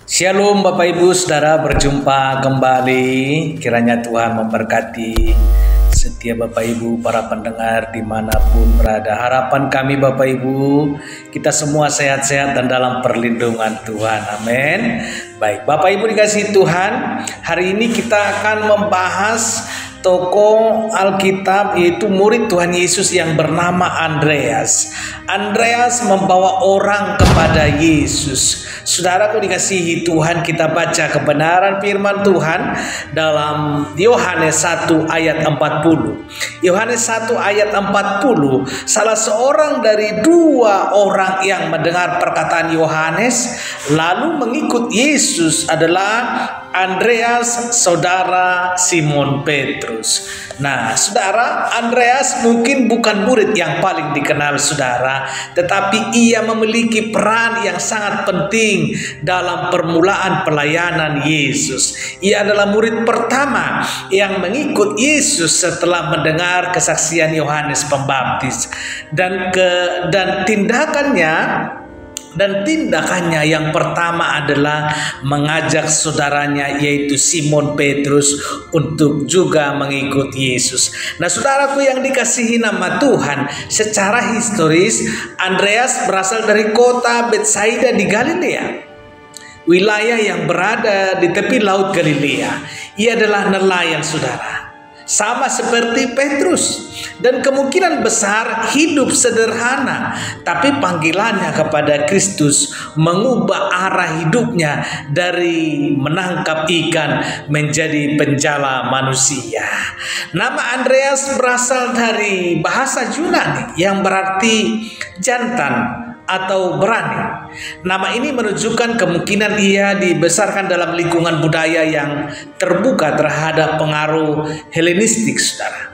Shalom Bapak Ibu Saudara, berjumpa kembali. Kiranya Tuhan memberkati setiap Bapak Ibu para pendengar dimanapun berada. Harapan kami Bapak Ibu, kita semua sehat-sehat dan dalam perlindungan Tuhan. Amin. Baik Bapak Ibu dikasihi Tuhan, hari ini kita akan membahas tokoh Alkitab, yaitu murid Tuhan Yesus yang bernama Andreas. Andreas membawa orang kepada Yesus. Saudaraku dikasihi Tuhan, kita baca kebenaran firman Tuhan dalam Yohanes 1 ayat 40. Yohanes 1 ayat 40, salah seorang dari dua orang yang mendengar perkataan Yohanes lalu mengikut Yesus adalah Andreas, saudara Simon Petrus. Nah, saudara, Andreas mungkin bukan murid yang paling dikenal saudara, tetapi ia memiliki peran yang sangat penting dalam permulaan pelayanan Yesus. Ia adalah murid pertama yang mengikut Yesus setelah mendengar kesaksian Yohanes Pembaptis dan tindakannya yang pertama adalah mengajak saudaranya yaitu Simon Petrus untuk juga mengikut Yesus. Nah, saudaraku yang dikasihi nama Tuhan, secara historis Andreas berasal dari kota Betsaida di Galilea, wilayah yang berada di tepi laut Galilea. Ia adalah nelayan saudara, sama seperti Petrus, dan kemungkinan besar hidup sederhana, tapi panggilannya kepada Kristus mengubah arah hidupnya dari menangkap ikan menjadi penjala manusia. Nama Andreas berasal dari bahasa Yunani yang berarti jantan atau berani. Nama ini menunjukkan kemungkinan ia dibesarkan dalam lingkungan budaya yang terbuka terhadap pengaruh Helenistik, saudara,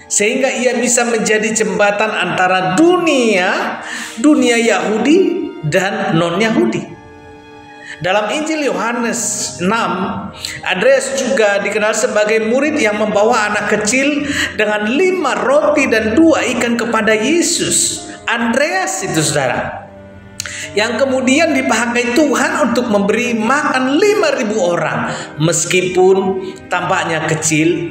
sehingga ia bisa menjadi jembatan antara dunia Yahudi dan non-Yahudi. Dalam Injil Yohanes 6, Andreas juga dikenal sebagai murid yang membawa anak kecil dengan 5 roti dan 2 ikan kepada Yesus. Andreas itu saudara, yang kemudian dipakai Tuhan untuk memberi makan 5.000 orang. Meskipun tampaknya kecil,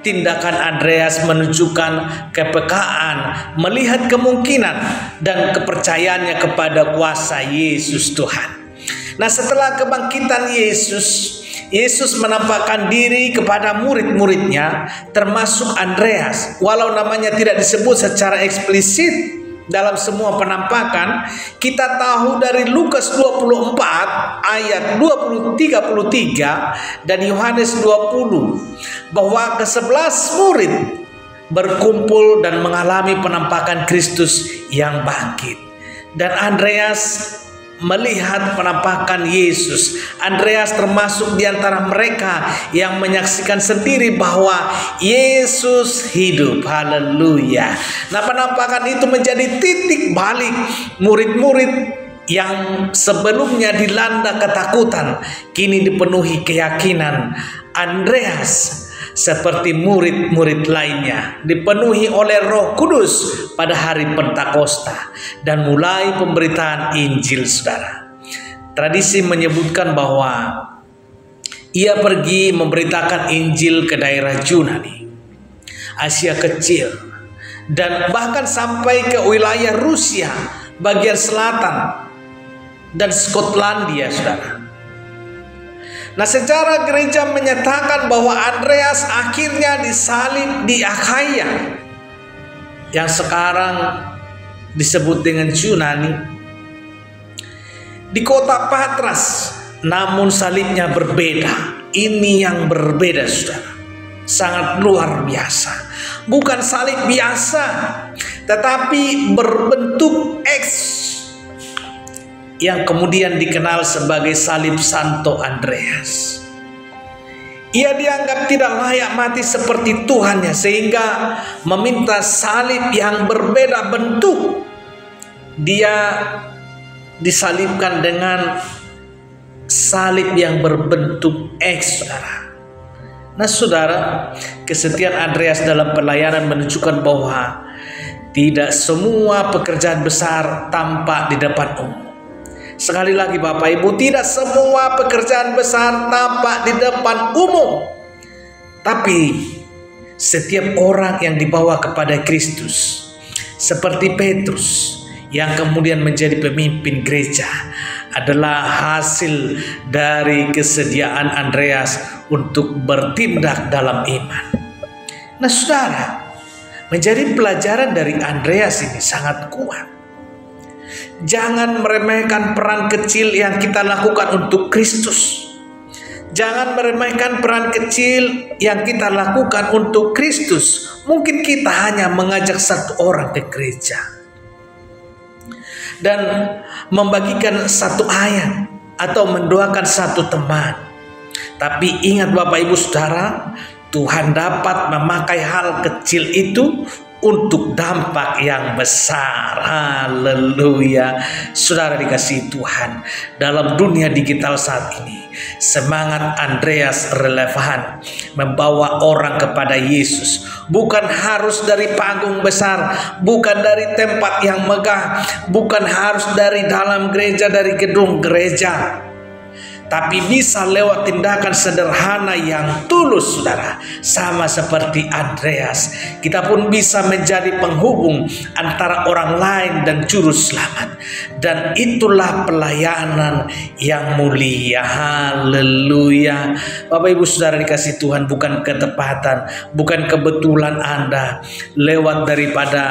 tindakan Andreas menunjukkan kepekaan, melihat kemungkinan dan kepercayaannya kepada kuasa Yesus Tuhan. Nah, setelah kebangkitan Yesus menampakkan diri kepada murid-muridnya, termasuk Andreas. Walau namanya tidak disebut secara eksplisit dalam semua penampakan, kita tahu dari Lukas 24 ayat 33 dan Yohanes 20 bahwa ke-11 murid berkumpul dan mengalami penampakan Kristus yang bangkit. Dan Andreas melihat penampakan Yesus. Andreas termasuk di antara mereka yang menyaksikan sendiri bahwa Yesus hidup. Haleluya. Nah, penampakan itu menjadi titik balik murid-murid yang sebelumnya dilanda ketakutan, kini dipenuhi keyakinan. Andreas seperti murid-murid lainnya dipenuhi oleh Roh Kudus pada hari Pentakosta dan mulai pemberitaan Injil, saudara. Tradisi menyebutkan bahwa ia pergi memberitakan Injil ke daerah Yunani, Asia Kecil, dan bahkan sampai ke wilayah Rusia bagian selatan dan Skotlandia, saudara. Nah, secara gereja menyatakan bahwa Andreas akhirnya disalib di Akhaya, yang sekarang disebut dengan Yunani, di kota Patras. Namun salibnya berbeda. Ini yang berbeda, saudara, sangat luar biasa. Bukan salib biasa, tetapi berbentuk X, yang kemudian dikenal sebagai salib Santo Andreas. Ia dianggap tidak layak mati seperti Tuhannya, sehingga meminta salib yang berbeda bentuk. Dia disalibkan dengan salib yang berbentuk X, saudara. Nah, saudara, kesetiaan Andreas dalam pelayanan menunjukkan bahwa tidak semua pekerjaan besar tampak di depan umum. Sekali lagi Bapak Ibu, tidak semua pekerjaan besar tampak di depan umum. Tapi setiap orang yang dibawa kepada Kristus, seperti Petrus yang kemudian menjadi pemimpin gereja, adalah hasil dari kesediaan Andreas untuk bertindak dalam iman. Nah saudara, menjadi pelajaran dari Andreas ini sangat kuat. Jangan meremehkan peran kecil yang kita lakukan untuk Kristus. Jangan meremehkan peran kecil yang kita lakukan untuk Kristus. Mungkin kita hanya mengajak satu orang ke gereja dan membagikan satu ayat atau mendoakan satu teman. Tapi ingat Bapak Ibu Saudara, Tuhan dapat memakai hal kecil itu untuk dampak yang besar. Haleluya. Saudara dikasihi Tuhan, dalam dunia digital saat ini, semangat Andreas relevan, membawa orang kepada Yesus. Bukan harus dari panggung besar, bukan dari tempat yang megah, bukan harus dari dalam gereja, dari gedung gereja, tapi bisa lewat tindakan sederhana yang tulus, saudara. Sama seperti Andreas, kita pun bisa menjadi penghubung antara orang lain dan juru selamat. Dan itulah pelayanan yang mulia. Haleluya. Bapak Ibu Saudara dikasih Tuhan, bukan ketepatan, bukan kebetulan Anda lewat daripada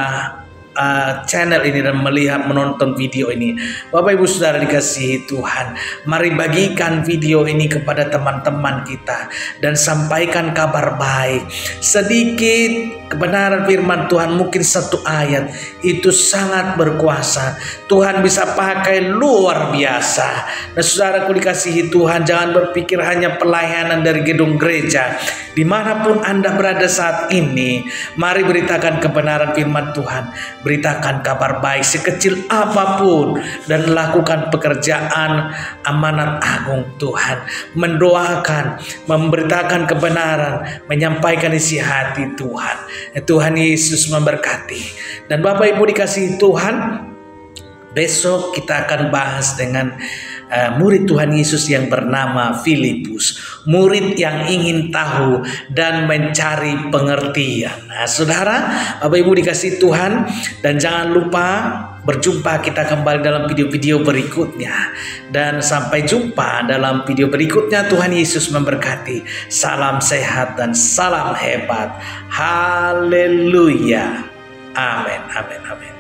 channel ini dan melihat menonton video ini. Bapak Ibu Saudara dikasihi Tuhan, mari bagikan video ini kepada teman-teman kita dan sampaikan kabar baik. Sedikit kebenaran firman Tuhan, mungkin satu ayat itu sangat berkuasa. Tuhan bisa pakai luar biasa. Nah saudaraku dikasihi Tuhan, jangan berpikir hanya pelayanan dari gedung gereja. Dimanapun Anda berada saat ini, mari beritakan kebenaran firman Tuhan, beritakan kabar baik sekecil apapun, dan lakukan pekerjaan amanat agung Tuhan, mendoakan, memberitakan kebenaran, menyampaikan isi hati Tuhan. Tuhan Yesus memberkati. Dan Bapak Ibu dikasihi Tuhan, besok kita akan bahas dengan murid Tuhan Yesus yang bernama Filipus, murid yang ingin tahu dan mencari pengertian. Nah saudara, Bapak Ibu dikasihi Tuhan, dan jangan lupa berjumpa kita kembali dalam video-video berikutnya. Dan sampai jumpa dalam video berikutnya. Tuhan Yesus memberkati. Salam sehat dan salam hebat. Haleluya. Amin, amin, amin.